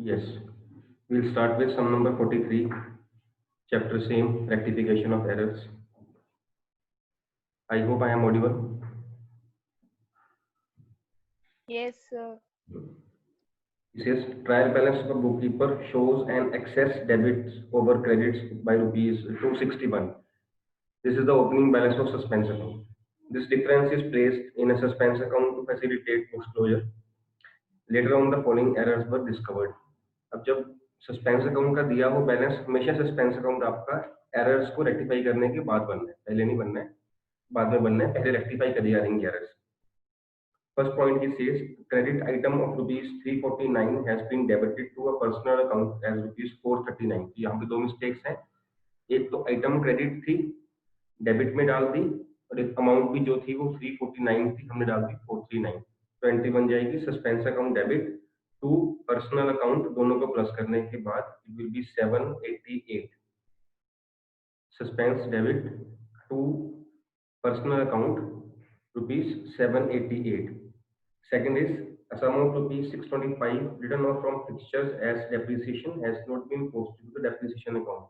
Yes, we'll start with sum number 43, chapter same, rectification of errors. I hope I am audible. Yes, sir. It says trial balance of a bookkeeper shows an excess debits over credits by rupees 261. This is the opening balance of suspense account. This difference is placed in a suspense account to facilitate disclosure. Later on, the following errors were discovered. अब जब suspense account का दिया हो balance, हमेशा suspense account आपका errors को rectify करने के बाद बनना है, पहले नहीं बनना है, बाद में बनना है, पहले रेक्टिफाई करी जा रही errors. First point he says credit item of rupees 349 has been debited to a personal account as rupees 439. तो यहाँ पे दो मिस्टेक्स हैं. एक तो आइटम क्रेडिट थी, डेबिट में डाल दी, और एक अमाउंट भी जो थी वो 349 थी, हमने डाल दी 439. तो एंट्री बन जाएगी suspense account debit to personal account, दोनों को प्लस करने के बाद it will be 788. Suspense debit to personal account rupees 788. Second is a sum of rupees 625 written off from fixtures as depreciation has not been posted to the depreciation account.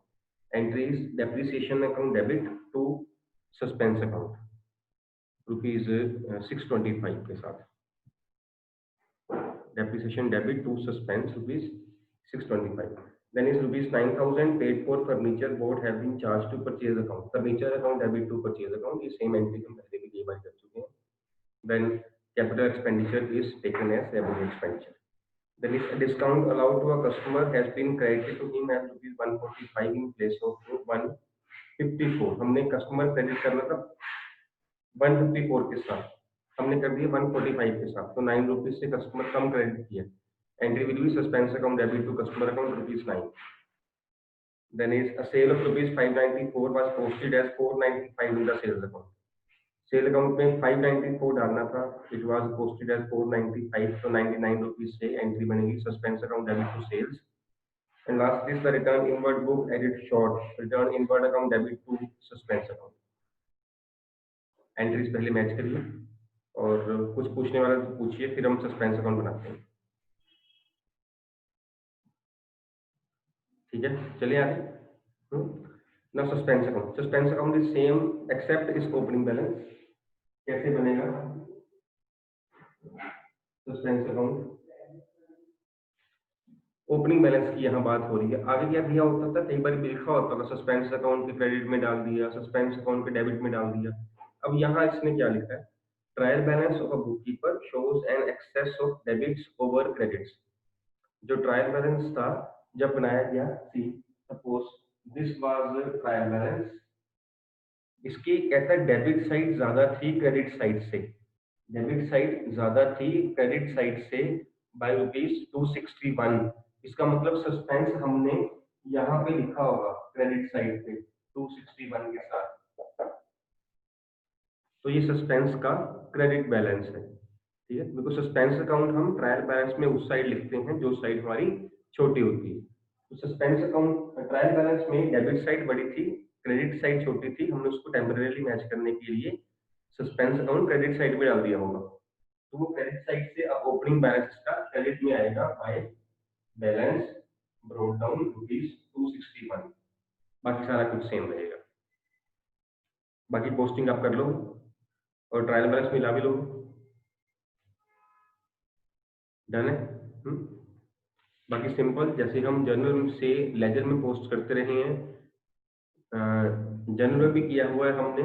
Entry is depreciation account debit to suspense account. Rupees 625 के साथ depreciation debit to suspense rupees 625. Then is rupees 9,000 paid for furniture board have been charged to purchase account. Furniture account debit to purchase account, ये same entry हम पहले भी कई बार कर चुके हैं. Then capital expenditure is taken as revenue expenditure. Then is a discount allowed to a customer has been credited to him as rupees 145 in place of 154. हमने customer credit करना था 154 के साथ, हमने कर दिया 145 के साथ, तो 9 रुपीज से कस्टमर कम क्रेडिट किया. Entry will be suspense account debit to customer account rupees 9. Then is a sale of rupees 594 was posted as 495 in the sales account. Sale account में 594 डालना था, इट वाज पोस्टेड एज 495, तो 99 rupees से entry बनेगी suspense account debit to sales. And last is the return inward book edit short, return inward account debit to suspense account. Entries पहले match करिए और कुछ पूछने वाला तो पूछिए, फिर हम सस्पेंस अकाउंट बनाते हैं. ठीक है, चलिए आगे. ना suspense account is same except इस ओपनिंग बैलेंस. कैसे बनेगा सस्पेंस अकाउंट? ओपनिंग बैलेंस की यहाँ बात हो रही है. आगे क्या दिया होता था, कई बार लिखा होता था सस्पेंस अकाउंट के क्रेडिट में डाल दिया, सस्पेंस अकाउंट के डेबिट में डाल दिया. अब यहाँ इसने क्या लिखा है, trial balance of a bookkeeper shows an excess of debits over credits. जो ट्रायल बैलेंस था जब बनाया गया, see suppose this was trial balance, इसकी कहता है डेबिट साइड ज्यादा थी क्रेडिट साइड से, डेबिट साइड ज्यादा थी क्रेडिट साइड से बाय रुपीज 261. इसका मतलब सस्पेंस हमने यहाँ पे लिखा होगा क्रेडिट साइड पे 261 के साथ, तो ये सस्पेंस का क्रेडिट बैलेंस है. ठीक है, बिकॉज सस्पेंस अकाउंट हम ट्रायल बैलेंस में उस साइड लिखते हैं जो साइड हमारी छोटी होती है. तो सस्पेंस अकाउंट ट्रायल बैलेंस में डेबिट साइड बड़ी थी, क्रेडिट साइड छोटी थी, हमने उसको टेम्परेली मैच करने के लिए सस्पेंस अकाउंट क्रेडिट साइड में डाल दिया होगा. तो वो क्रेडिट साइड से अब ओपनिंग बैलेंस का क्रेडिट में आएगा by balance brought down rupees 261. बाकी सारा कुछ सेम रहेगा. बाकी पोस्टिंग आप कर लो और ट्रायल बैलेंस मिला भी लो. डन है. बाकी सिंपल, जैसे हम जर्नल से लेजर में पोस्ट करते रहे हैं, जर्नल में भी किया हुआ है हमने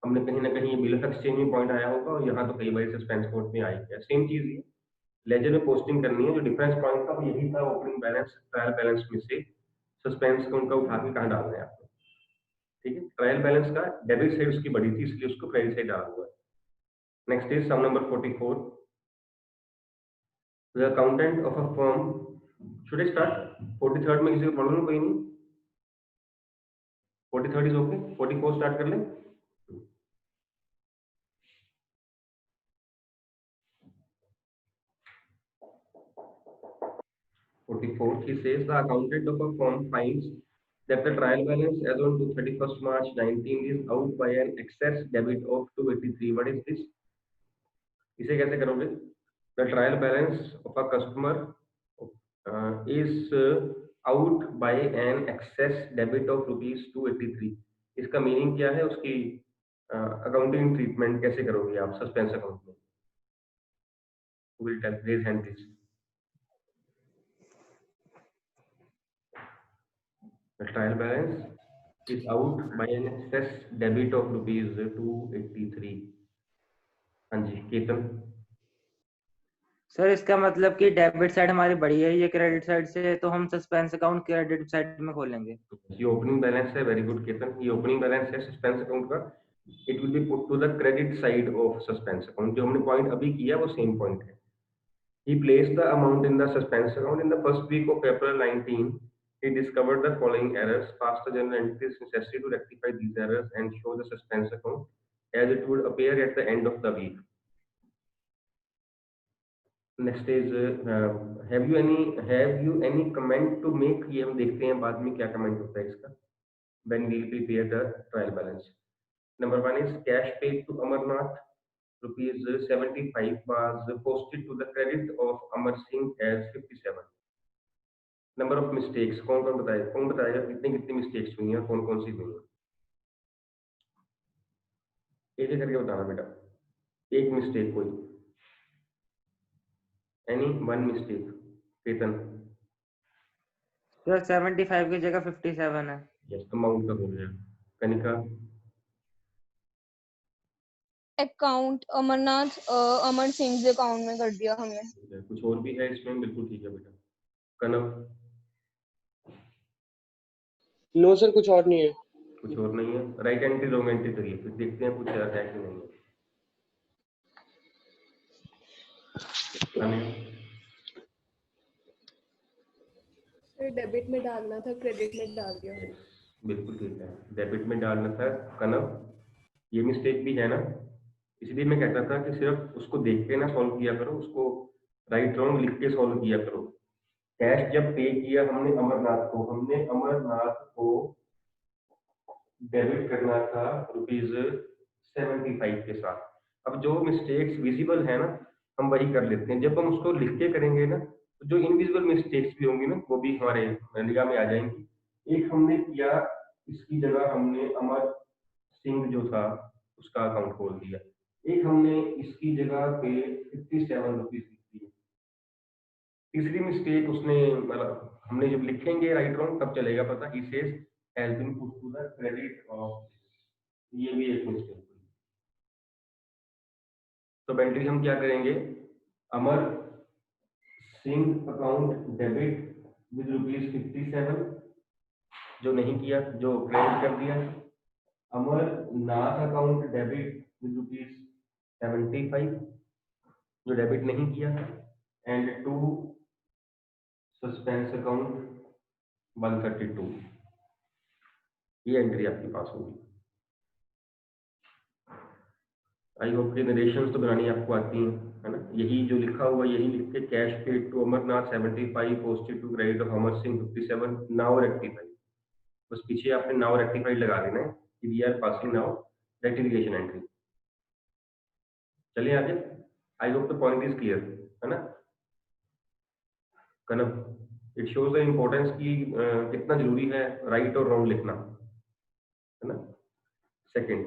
हमने कहीं ना कहीं बिल ऑफ एक्सचेंज में पॉइंट आया होगा, और यहाँ तो कई बार सस्पेंस कोड में आई है. सेम चीज है, लेजर में पोस्टिंग करनी है. जो डिफरेंस पॉइंट था वो यही था, ओपनिंग बैलेंस ट्रायल बैलेंस में से सस्पेंस अकाउंट का उठा के कहाँ डालना है आपको. ठीक है, ट्रायल बैलेंस का डेबिट साइड उसकी बड़ी थी इसलिए उसको क्रेडिट साइड डाला हुआ है. Next is some number 44. The accountant of a firm, should I start 43rd में? किसी को प्रॉब्लम कोई नहीं? 43rd इज ओके, 44 स्टार्ट कर लें. 44th he says the accountant of a firm finds that the trial balance as on to 31st March 19 is out by an excess debit of 283. What is this? इसे कैसे करोगे? The trial balance of a customer is out by an excess debit of ₹283। इसका meaning क्या है, उसकी accounting treatment कैसे करोगे आप सस्पेंस अकाउंट में? Will tell, raise hand please. The trial balance is out by an excess debit of ₹283। हाँ जी Ketan. Sir इसका मतलब कि डेबिट साइड हमारी बढ़ी है ये क्रेडिट साइड से, तो हम सस्पेंस अकाउंट क्रेडिट साइड में खोलेंगे। ये ओपनिंग बैलेंस है, वेरी गुड केतन, ये ओपनिंग बैलेंस है सस्पेंस अकाउंट का। It will be put to the credit side of suspense account. जो हमने पॉइंट अभी किया वो सेम पॉइंट है। He placed the amount in the suspense account in the first week of April 19. He discovered the following errors. Passed the journal entries necessary to rectify these errors and show the suspense account as it would appear at the end of the week. Next is have you any comment to make? ये हम देखते हैं बाद में क्या comment होता है इसका when we prepare the trial balance. Number one is cash paid to Amarnath ₹75 was posted to the credit of Amar Singh as 57. Number of mistakes कौन बताएगा कितनी कितनी मिस्टेक्स हुई हैं, कौन कौन सी हुई हैं? एक एक करके बताना बेटा। एक मिस्टेक कोई, any one mistake. Ketan. Sir 75 की जगह 57 है। यस, अमाउंट का बोल रहे हैं। कनिका। अकाउंट अमरनाथ अमर सिंह के अकाउंट में कर दिया हमने। कुछ और भी है इसमें? बिल्कुल ठीक है बेटा। कनव। नो सर कुछ और नहीं है। कुछ और नहीं है। राइट एंट्री रॉन्ग एंट्री करिए, फिर देखते हैं कुछ है कि नहीं है। सर डेबिट में डालना था, क्रेडिट में डाल दिया। बिल्कुल ठीक है, डेबिट में डालना था। कनव, ये मिस्टेक भी है ना, इसलिए मैं कहता था कि सिर्फ उसको देख के ना सॉल्व किया करो, उसको राइट रॉन्ग लिख के सॉल्व किया करो। कैश जब पे किया हमने अमरनाथ को डेबिट करना था ₹75 के साथ। अब जो मिस्टेक्स विजिबल है ना हम वही कर लेते हैं। जब हम उसको लिख के करेंगे ना तो जो इनविजिबल मिस्टेक्स भी होंगी ना वो भी हमारे निगाह में आ जाएंगी। एक हमने किया, इसकी जगह हमने अमर सिंह जो था उसका अकाउंट खोल दिया। एक हमने इसकी जगह पे 57 रुपीज लिख दिए। तीसरी मिस्टेक उसने मतलब हमने जब लिखेंगे राइट रॉन्ग तब चलेगा पता, he says has been put to the credit of, ये भी एक मिस्टेक हुई। तो बेंटली हम क्या करेंगे, Amar Singh account debit with ₹57 जो नहीं किया, जो क्रेडिट कर दिया। अमर नाथ अकाउंट डेबिट विद ₹75 जो डेबिट नहीं किया। एंड टू सस्पेंस अकाउंट 132, ये एंट्री आपके पास होगी। आई होप कि नरेशंस तो बनानी आपको आती हैं, है ना। यही जो लिखा हुआ यही लिख के cash paid to Amarnath 75 posted to credit of Amar Singh 57 now rectify, बस पीछे आपने नाउ रेक्टिफाइड लगा देना है कि we are passing now rectification entry. चलिए आगे। I hope the point is clear, है ना। कनव, इट शोज द इम्पोर्टेंस की कितना जरूरी है राइट और रॉन्ग लिखना, है ना। Second,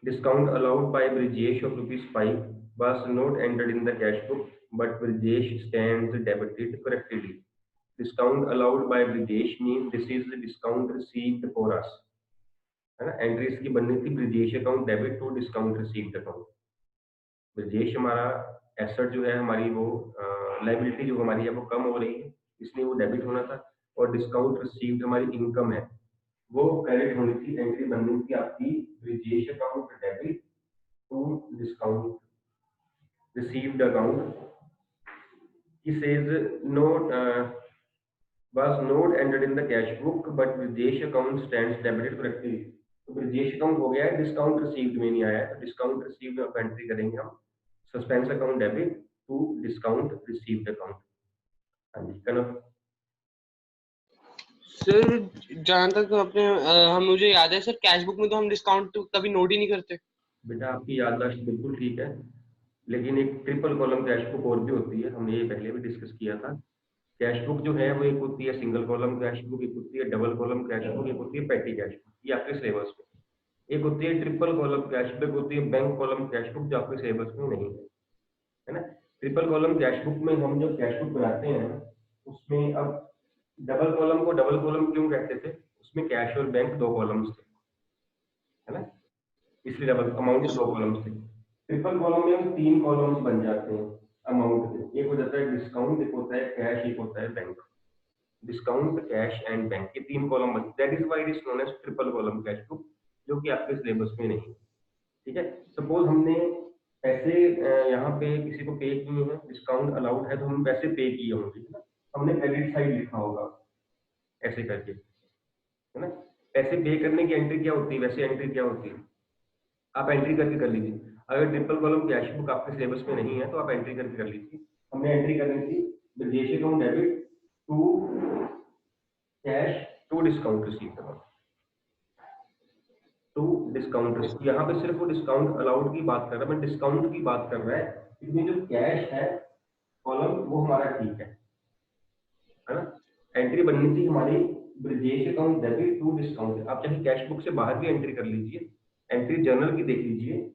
discount allowed by Brijesh of ₹5 was not entered in the cash book, but Brijesh stands debited correctly. Discount allowed by Brijesh means this is the discount received for us, है ना। Entries की बननी थी Brijesh account debit to discount received account. Brijesh हमारा asset जो है हमारी वो लायबिलिटी जो हमारी है वो कम हो रही है, इसलिए वो डेबिट होना था। और डिस्काउंट रिसीव्ड हमारी इनकम है वो क्रेडिट होनी थी। एंट्री बननी थी आपकी Brijesh account debit to discount received account. He says was not entered in the cash book but Brijesh account stands debited correctly। तो ब्रिजेश अकाउंट हो गया है, डिस्काउंट रिसीव्ड में नहीं आया है, तो डिस्काउंट रिसीव्ड में एंट्री करेंगे हम suspense account debit to discount received account. हाँ जी कनव। सर जहाँ तक अपने हम मुझे याद है सर कैश बुक में तो हम डिस्काउंट तो कभी नोट ही नहीं करते। बेटा आपकी याददाश्त बिल्कुल ठीक है, लेकिन एक ट्रिपल कॉलम कैश बुक और भी होती है, हमने ये पहले भी डिस्कस किया था। कैश बुक जो है वो एक होती है सिंगल कॉलम कैश बुक, एक होती है डबल कॉलम कैश बुक, एक होती है पेटी कैश बुक, ये आपके सिलेबस में। एक होती है ट्रिपल कॉलम कैश बुक, होती है बैंक कॉलम कैश बुक, जो आपके सिलेबस में नहीं है ना। ट्रिपल कॉलम कैश बुक में हम जो कैश बुक बनाते हैं उसमें अब डबल कॉलम को डबल कॉलम क्यों कहते थे, उसमें कैश और बैंक 2 कॉलम्स थे, है ना, इसलिए डबल अमाउंट 2 कॉलम्स थे। ट्रिपल कॉलम में हम 3 कॉलम्स बन जाते हैं अमाउंट के, एक हो जाता है डिस्काउंट, एक होता है कैश, एक होता है bank. Discount, cash and bank, ये 3 कॉलम बनते हैं, that is why it is known as triple column cash book, जो कि आपके सिलेबस में नहीं है। ठीक है, सपोज हमने पैसे यहाँ पे किसी को पे किए हैं, डिस्काउंट अलाउड है तो हम पैसे पे किए होंगे, है ना, हमने क्रेडिट साइड लिखा होगा ऐसे करके, है ना। पैसे पे करने की एंट्री क्या होती है, वैसे एंट्री क्या होती है, आप एंट्री करके कर लीजिए। अगर ट्रिपल कॉलम कैश बुक आपके सिलेबस में नहीं है तो आप एंट्री करके कर लीजिए। हमने एंट्री करनी थी Brajesh account debit to cash to discount received account, to discount received. यहाँ पे सिर्फ वो डिस्काउंट अलाउड की बात कर रहा है, मैं डिस्काउंट की बात कर रहा है, इसमें जो कैश है कॉलम वो हमारा ठीक है ना। एंट्री बननी थी हमारी Brajesh account debit to discount, आप चाहे कैश बुक से बाहर भी एंट्री कर लीजिए, एंट्री जर्नल की देख लीजिए,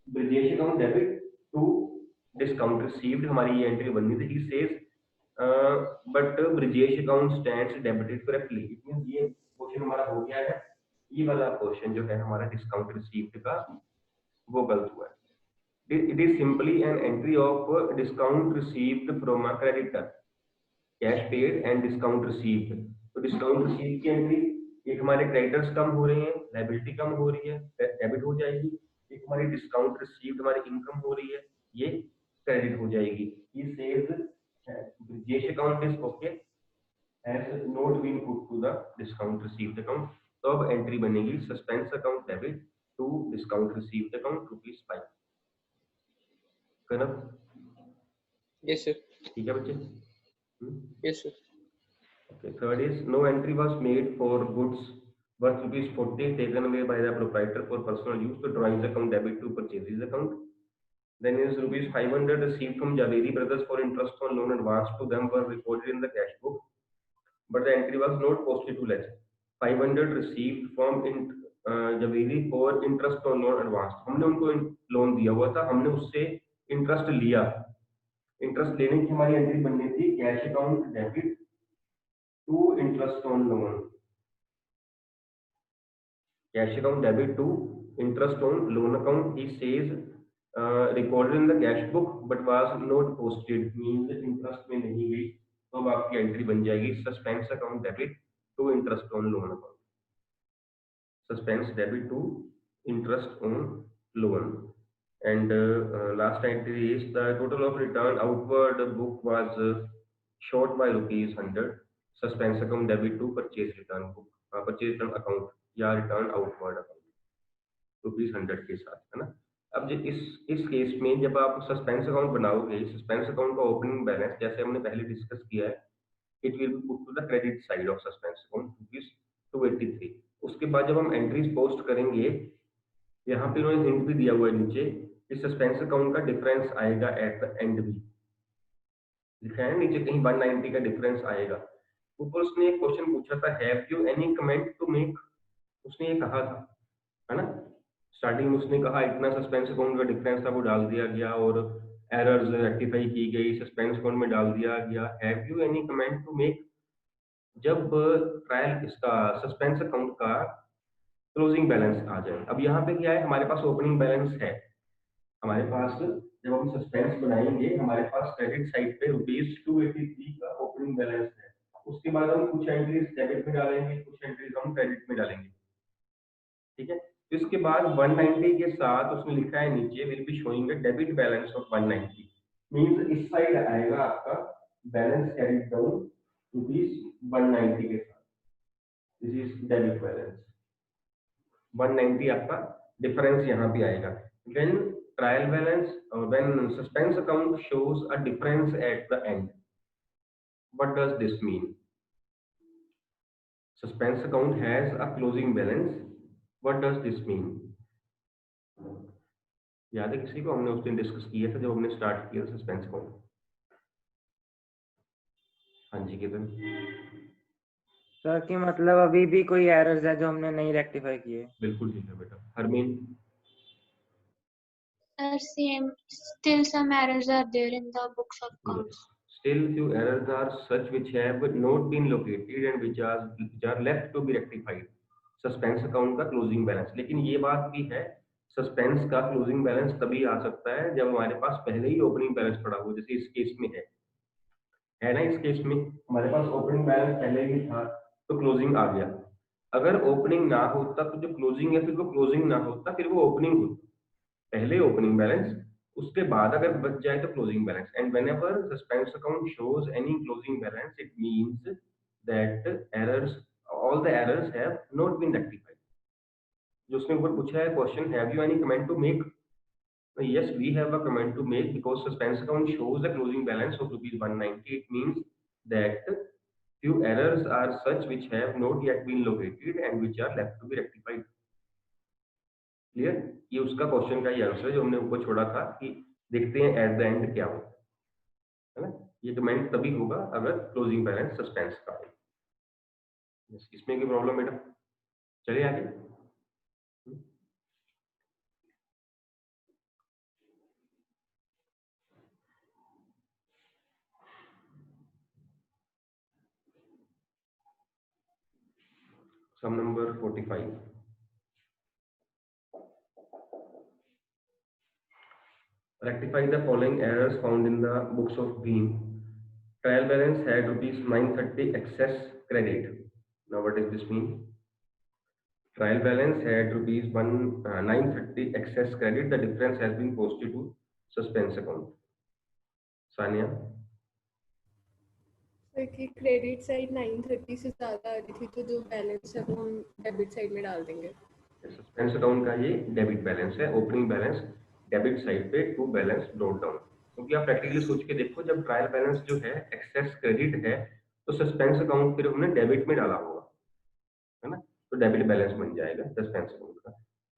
Brajesh account debit to discount received हमारी ये एंट्री बननी थी। He says but Brajesh account stands debited correctly, it means ये क्वेश्चन हमारा हो गया है, ये वाला क्वेश्चन जो है हमारा डिस्काउंट रिसीव्ड का वो गलत हुआ है। It is simply an entry of discount received from a creditor, cash paid and discount received. तो डिस्काउंट रिसीव की एंट्री, एक हमारे क्रेडिटर्स कम हो रहे हैं, लायबिलिटी कम हो रही है, डेबिट हो जाएगी। एक हमारी डिस्काउंट रिसीव्ड हमारी इनकम हो रही है, ये क्रेडिट हो जाएगी। ये sales Brajesh account is okay has not been put to the discount received account, तो अब एंट्री बनेगी suspense account debit to discount received account ₹5। कनव, यस सर, ठीक है बच्चे? Yes sir. Okay, third is no entry was made for goods worth ₹40 taken away by the proprietor for personal use to drawings account debit to purchases account. Then is ₹500 received from Javeri brothers for interest on loan advanced to them were recorded in the cash book, but the entry was not posted to ledger. 500 received from Javeri for interest on loan advanced, हमने उनको loan दिया हुआ था, हमने उससे interest लिया, interest लेने की हमारी एंट्री बननी थी cash account debit to interest on loan, cash account debit to interest on loan account. He says recorded in the cash book but was not posted, means interest में नहीं गई, तो अब आपकी एंट्री बन जाएगी suspense account debit to interest on loan account, suspense debit to interest on loan. And last entry is the total of return outward book was short by ₹100, suspense account debit to purchase return book, purchase return account या return outward account ₹100 के साथ, है ना। अब जो इस case में जब आप सस्पेंस अकाउंट बनाओगे, सस्पेंस अकाउंट का ओपनिंग बैलेंस जैसे हमने पहले डिस्कस किया है, it will be put to the credit side of suspense account ₹283। उसके बाद जब हम एंट्रीज पोस्ट करेंगे, यहाँ पे उन्होंने हिंट भी दिया हुआ है नीचे कि सस्पेंस अकाउंट का डिफरेंस आएगा एट द एंड भी, लिखा है नीचे कहीं 190 का डिफरेंस आएगा। ऊपर उसने एक क्वेश्चन पूछा था, have you any comment to make, उसने ये कहा था, है ना, स्टार्टिंग में उसने कहा इतना सस्पेंस अकाउंट का डिफरेंस था वो डाल दिया गया और एरर्स रेक्टिफाई की गई, सस्पेंस अकाउंट में डाल दिया गया। Have you any comment to make, जब ट्रायल इसका सस्पेंस अकाउंट का क्लोजिंग बैलेंस आ जाए। अब यहाँ पे क्या है, हमारे पास ओपनिंग बैलेंस है, हमारे पास जब हम सस्पेंस बनाएंगे हमारे पास क्रेडिट साइड पे ₹283 का ओपनिंग बैलेंस है। उसके बाद हम कुछ एंट्रीज डेबिट में डालेंगे, कुछ एंट्रीज हम क्रेडिट में डालेंगे, ठीक है। तो इसके बाद 190 के साथ उसने लिखा है नीचे will be showing the debit balance of 190, means इस साइड आएगा आपका बैलेंस कैरिड डाउन ₹190 के साथ, दिस इज डेबिट बैलेंस। 190 आपका डिफरेंस यहाँ पे आएगा। व्हेन ट्रायल बैलेंस और when suspense account shows a difference at the end, what does this mean? Suspense account has a closing balance, what does this mean? याद है किसी को, हमने उस दिन डिस्कस किया था जब हमने स्टार्ट किया सस्पेंस अकाउंट, हाँ जी किधर? सर कि मतलब अभी भी कोई एरर्स है जो हमने नहीं रेक्टिफाई किए। बिल्कुल ठीक है बेटा। Harmeen? Same. Still some errors are there in the books of Yes. accounts. Still few errors are such which have not been located and which are left to be rectified. Suspense account का closing balance, लेकिन ये बात भी है suspense का closing balance तभी आ सकता है जब हमारे पास पहले ही ओपनिंग बैलेंस पड़ा हो, जैसे इस केस में है ना। इस केस में हमारे पास ओपनिंग बैलेंस पहले ही था तो क्लोजिंग आ गया। अगर ओपनिंग ना होता तो जो क्लोजिंग है फिर वो क्लोजिंग ना होता, फिर वो ओपनिंग होती। पहले ओपनिंग बैलेंस, उसके बाद अगर बच जाए तो closing balance. And whenever suspense account shows any closing balance it means that errors, all the errors have not been rectified. जो उसने ऊपर पूछा है question, have you any comment to make? Yes, we have a comment to make because suspense account shows a closing balance of rupees 190. It means that few errors are such which have not yet been located and which are left to be rectified. Clear? ये उसका question का ही answer है जो हमने ऊपर छोड़ा था कि देखते हैं एट द एंड क्या होता है ना। ये कमेंट तभी होगा अगर क्लोजिंग बैलेंस सस्पेंस का हो। इसमें कोई प्रॉब्लम बेटा? चलिए आगे। सम number 45। Rectify the following errors found in the books of Beam. Trial balance had rupees 930 excess credit. Now what does this mean? Trial balance had rupees 930 excess credit. The difference has been posted to suspense account. Sania? Sir की credit side 930 से ज़्यादा आ रही थी तो जो balance है वो हम डेबिट साइड में डाल देंगे। सस्पेंस अकाउंट का ये डेबिट बैलेंस है, ओपनिंग बैलेंस डेबिट साइड पे टू बैलेंस नोट डाउन। क्योंकि आप प्रैक्टिकली सोच के देखो, जब ट्रायल बैलेंस जो है एक्सेस क्रेडिट है तो सस्पेंस अकाउंट फिर हमने डेबिट में डाला होगा, है ना, तो डेबिट बैलेंस बन जाएगा सस्पेंस अकाउंट का।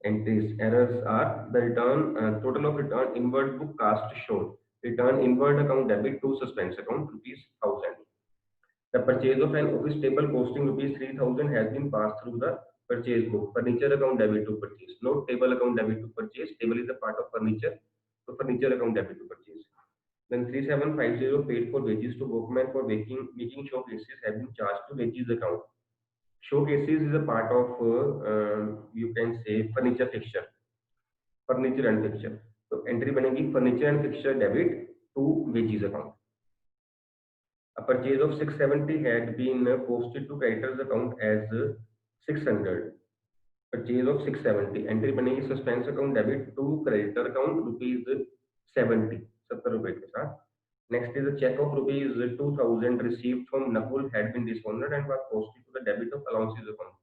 Entries errors are the return total of return inward book cast shown, return inward account debit to suspense account ₹1000। The purchase of an office table costing ₹3000 has been passed through the purchase book. Furniture account debit to purchase. Note table account debit to purchase. Table is a part of furniture, so furniture account debit to purchase. Then 3750 paid for wages to workmen for making showcases have been charged to wages account. Showcases is a part of you can say furniture fixture, furniture and fixture. So entry बनेगी furniture and fixture debit to wages account. A purchase of 670 had been posted to creditors account as 600. Purchase of 670 entry बनेगी suspense account debit to creditor account ₹70 ₹70 के साथ। Next is a check of ₹2000 received from Nakul had been dishonored and was posted to the debit of allowances account.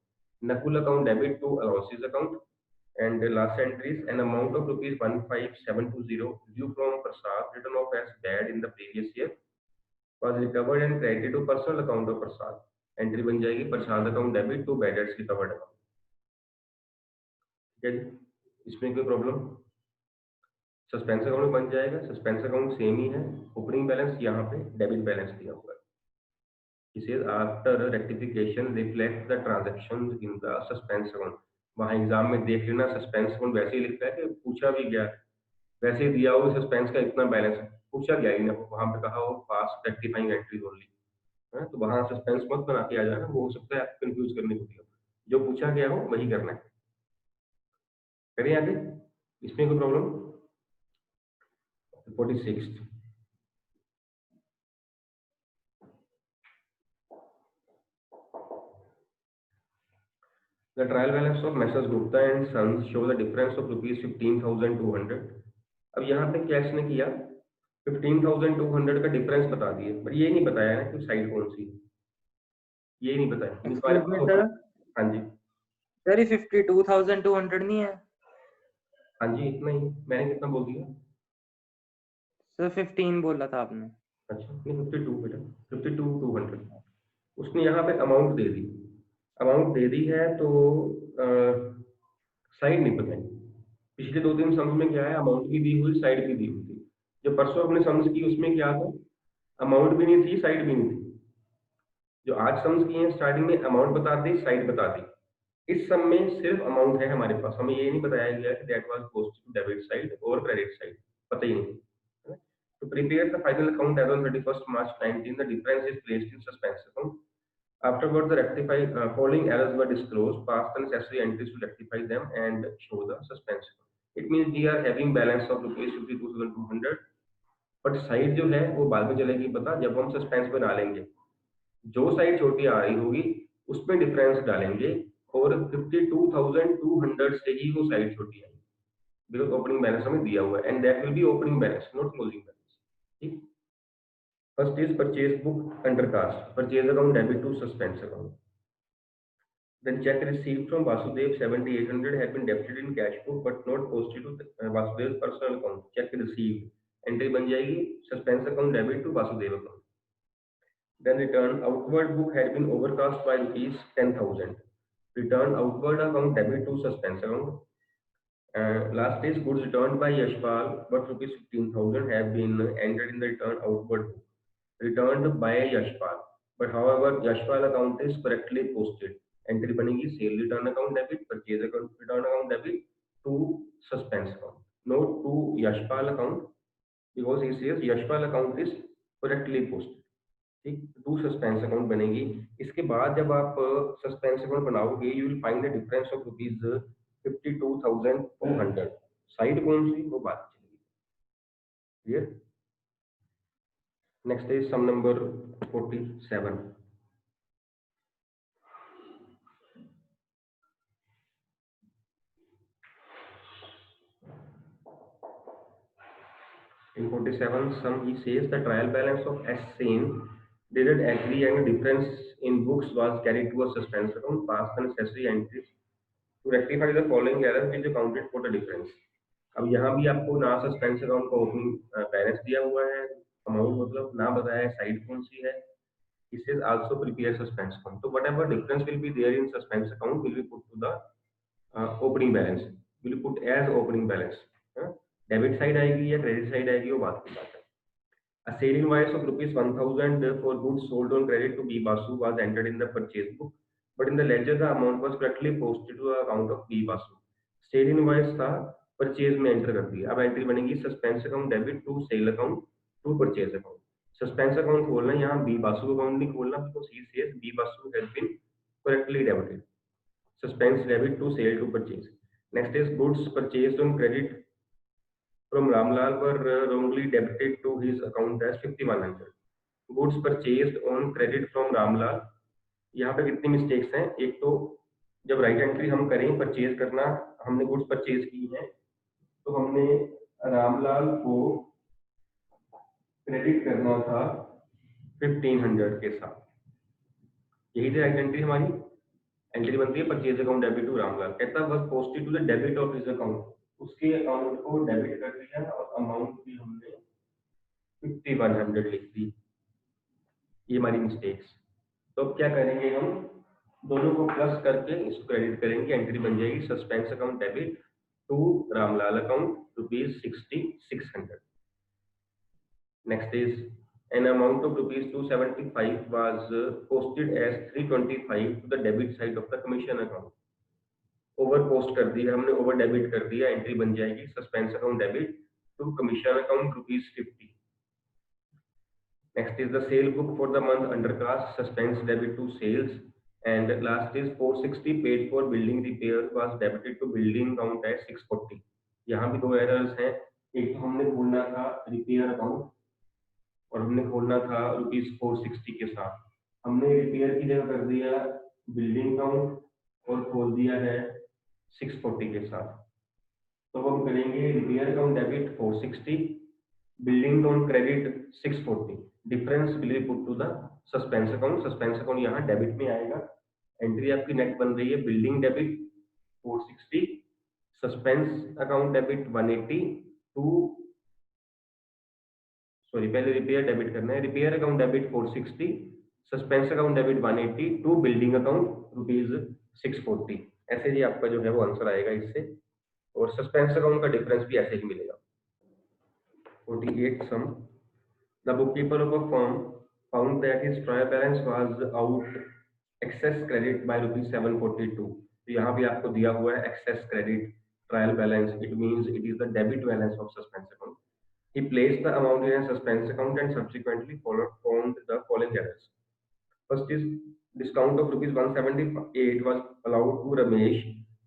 Nakul account debit to allowances account. And the last entry is an amount of ₹15720 due from Prasad written off as bad in the previous year was recovered and credited to personal account of Prasad. Entry बन जाएगी Prasad account debit to bad debts recovered account. ठीक है जी, इसमें कोई problem? Suspense account बन जाएगा, suspense account same ही है, opening balance यहाँ पे डेबिट बैलेंस दिया हुआ है। इसे after rectification reflect the transactions in the suspense account. वहाँ एग्जाम में देख लेना सस्पेंस अकाउंट वैसे ही लिखता है कि पूछा भी गया वैसे ही दिया हो सस्पेंस का इतना बैलेंस है, पूछा गया ही ना, वहां पे कहा हो फास्ट रेक्टिफाइंग एंट्रीज ओनली, है तो वहां सस्पेंस मत बना के आ जाना, वो हो सकता है आपको कंफ्यूज करने को दिया। जो पूछा गया हो वही करना है। करें आगे, इसमें कोई problem? 46 The trial balance of Messrs Gupta and Sons show the difference of ₹15,200। अब यहाँ पे क्या इसने किया, 15,200 का डिफरेंस बता दिए, पर ये नहीं बताया ना कि साइड कौन सी, ये नहीं बताया। हाँ जी सर ये 52,200 नहीं है? हाँ जी इतना ही, मैंने कितना बोल दिया सर? 15 बोला था आपने। अच्छा नहीं 52 बेटा, 52,200। उसने यहाँ पे अमाउंट दे दी, अमाउंट दे दी है तो साइड नहीं बताई। पिछले 2-3 सम्स में क्या है, अमाउंट भी दी हुई साइड भी दी हुई थी। जो परसों अपने सम्स की उसमें क्या था, अमाउंट भी नहीं थी साइड भी नहीं थी, जो आज सम्स की हैं स्टार्टिंग में अमाउंट बता दी, साइड बता दी। इस सम में सिर्फ अमाउंट है हमारे पास, हमें ये नहीं बताया गया कि that was posted to debit side और क्रेडिट साइड, पता ही नहीं। To prepare the final account as on 31st March 19, the difference is placed in suspense account. Afterwards, the following errors were disclosed. Pass the necessary entries to rectify them and show the suspense account. It means we are having balance of rupees 52,200, but side जो है वो बाद में चलेगी पता जब हम suspense बना लेंगे। जो साइड छोटी आ रही होगी उसमें डिफरेंस डालेंगे और 52,200 से ही वो साइड छोटी आएगी, बिकॉज ओपनिंग बैलेंस हमें दिया हुआ है and that will be opening balance not closing balance. ठीक, first is purchase book under cast, purchase account debit to suspense account. Then check received from Vasudev 7,800 had been debited in cash book but not posted to Vasudev's personal account. Check received, entry बन जाएगी suspense account debit to Vasudev account. Then return outward book had been overcast by rupees 10,000. Return outward account debit to suspense account. Last is goods returned by Yashpal, but rupees 15,000 have been entered in the return outward book. Returned by Yashpal, but however Yashpal account is correctly posted. Entry बनेगी sale return account debit, purchase account return account debit to suspense account, not to Yashpal account, because he says Yashpal account is correctly posted. ठीक, to suspense account बनेगी। इसके बाद जब आप suspense account बनाओगे you will find the difference of rupees 52,200। Side कौन सी वो बात चलेगी। Clear? Next is some number 47। In 47 sum he says the trial balance of S same didn't agree and difference in books was carried to a suspense account. Pass the necessary entries to rectify the following errors which accounted for the difference. अब यहाँ भी आपको ना suspense account का opening balance दिया हुआ है, amount मतलब ना बताया है साइड कौन सी है। It says also prepare suspense account. So whatever difference will be there in suspense account will be put to the opening balance. Will be put as opening balance. Debit side आएगी या credit side आएगी वो बात की बात है। A sale invoice of rupees 1,000 for goods sold on credit to B Basu was entered in the purchase book, but in the ledger the amount was correctly posted to the account of B Basu. Sale invoice था purchase में enter कर दिया। अब entry बनेगी suspense account debit to sale account to purchase account. Suspense account खोलना, यहाँ B Basu account नहीं खोलना, because he says B Basu has been correctly debited. Suspense debit to sale to purchase. Next is goods purchased on credit from Ramlal were wrongly debited to his account as 5,100. Goods purchased on credit from Ramlal, यहाँ पे कितनी mistakes हैं। एक तो जब right entry हम करें purchase करना, हमने गुड्स परचेज की है तो हमने रामलाल को क्रेडिट करना था 1,500 के साथ, यही थी राइट एंट्री हमारी। एंट्री बनती है purchase account debit to Ramlal, कहता was posted to the debit of his account, उसके अकाउंट को डेबिट कर दिया और अमाउंट भी हमने 5,100 लिख दी। ये हमारी मिस्टेक्स। तो अब क्या करेंगे, हम दोनों को प्लस करके इसको क्रेडिट करेंगे, एंट्री बन जाएगी suspense account debit to Ramlal account rupees 6,600। Next is an amount of rupees 275 was posted as 325 to the debit side of the commission account. Over post कर दिया हमने, ओवर डेबिट कर दिया, एंट्री बन जाएगी suspense account debit to commission account rupees 50। Next is the sale book for the month undercast, suspense debit to sales. And last is 460 paid for building repair was debited to building account at 640। यहाँ भी दो errors हैं, एक तो हमने खोलना था repair account और हमने खोलना था रुपीज 460 के साथ, हमने रिपेयर की जगह कर दिया बिल्डिंग अकाउंट और खोल दिया है 640 के साथ। तो हम करेंगे repair account debit 460, building account credit 640, difference will be put to the suspense account. Suspense account यहाँ डेबिट में आएगा, एंट्री आपकी नेट बन रही है building debit 460, suspense account debit 180 to, sorry पहले रिपेयर डेबिट करना है, repair account debit 460, suspense account debit 180 to building account rupees 640। ऐसे ही आपका जो है वो आंसर आएगा इससे, और सस्पेंस अकाउंट का डिफरेंस भी ऐसे ही मिलेगा। 48 sum, the book keeper of a firm found that his trial balance was out excess credit by rupees 742. तो यहाँ भी आपको दिया हुआ है excess credit trial balance. It means it is the debit balance of suspense account. He placed the amount in a suspense account and subsequently found the following errors. First is discount of rupees 178 was allowed to Ramesh,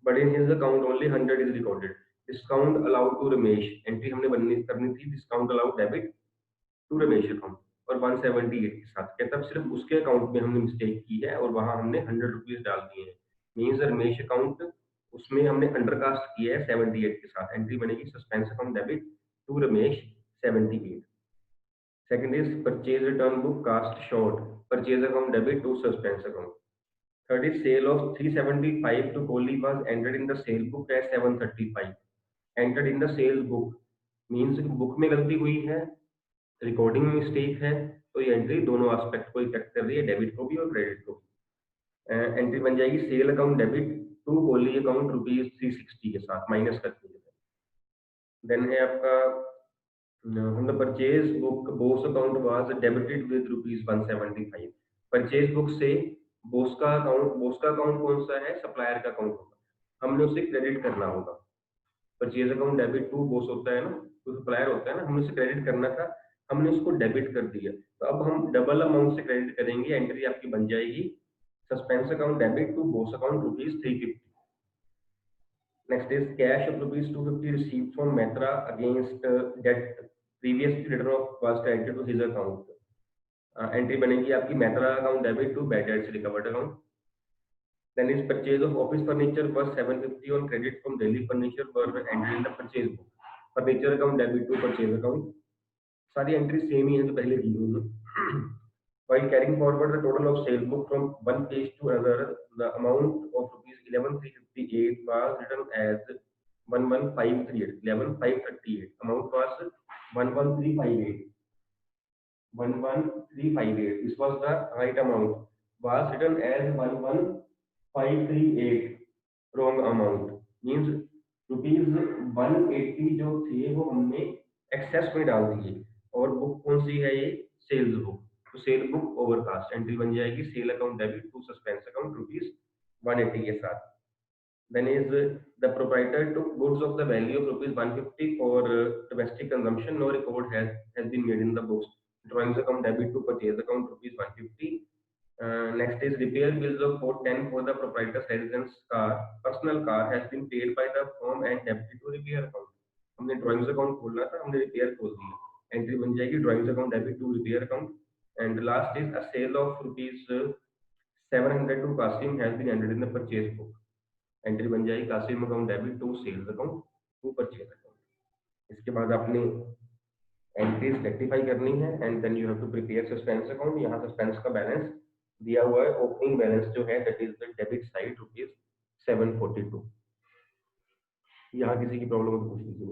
but in his account only 100 is recorded. Discount allowed to Ramesh, entry हमने करनी थी discount allowed debit to Ramesh account और 178 के साथ क्या तब सिर्फ उसके अकाउंट में हमने मिस्टेक की है और वहां हमने 100 रुपीज डाल दिए हैं. मींस रमेश अकाउंट उसमें हमने अंडरकास्ट किया है 78 के साथ. एंट्री बनेगी suspense account debit to Ramesh 78. Second is purchase return book cast short, purchase account debit to suspense account. Third is sale of 375 to Kohli was entered in the sale book as 735. Entered in the sales book means book में गलती हुई है, recording में mistake है, तो ये entry दोनों aspect को इफेक्ट कर रही है, डेबिट को भी और क्रेडिट को भी. एंट्री बन जाएगी sale account debit to Kohli account rupees 360 के साथ माइनस करके. देन है आपका from the purchase book boss account was debited with rupees 175. Purchase book से बोस का अकाउंट कौन सा है, सप्लायर का अकाउंट होगा, हमने उसे क्रेडिट करना होगा. Purchase account debit to Bose होता है ना, तो सप्लायर होता है ना, हमने उसे क्रेडिट करना था, हमने उसको डेबिट कर दिया, तो अब हम डबल अमाउंट से क्रेडिट करेंगे. एंट्री आपकी बन जाएगी suspense account debit to Bose account rupees 350. Next is cash of rupees 250 received from Maitra against debt previously debtor of was credited to his account. Entry बनेगी आपकी Maitra account debit to bad debts recovered account. Then is purchase of office furniture was 750 on credit from Delhi Furniture were entered in the purchase book. Furniture account debit to purchase account. सारी entry same ही है जो पहले दी हुई है. While carrying forward the total of sale book from one page to another, the amount of rupees 11,358 was written as 11538. 11538 amount was 11358. 11358. This was the right amount. Was written as 11538. Wrong amount. Means rupees 180 जो थे वो हमने access में डाल दिए. और book कौन सी है ये, सेल्स बुक. तो सेल बुक ओवरकास्ट. एंट्री बन जाएगी sale account debit to suspense account rupees 180 के साथ. Then is the proprietor took goods of the value of rupees 150 for domestic consumption. No record has been made in the books. Drawings account debit to purchase account rupees 150. Next is repair bills of 410 for the proprietor's residence car. Personal car has been paid by the firm and debited to repair account. हमने drawings account खोलना था, हमने repair खोल दिया. Entry बन जाएगी drawings account debit to repair account. And last is a sale of rupees 700 to Qasim has been entered in the purchase book. Entry बन जाएगी Kasim account debit to sales account to purchase account. इसके बाद आपने entries rectify करनी है and then you have to prepare suspense account. यहाँ suspense का balance दिया हुआ है, ओपनिंग बैलेंस जो है that is the debit side rupees 742. यहाँ किसी की प्रॉब्लम हो तो पूछ लीजिए.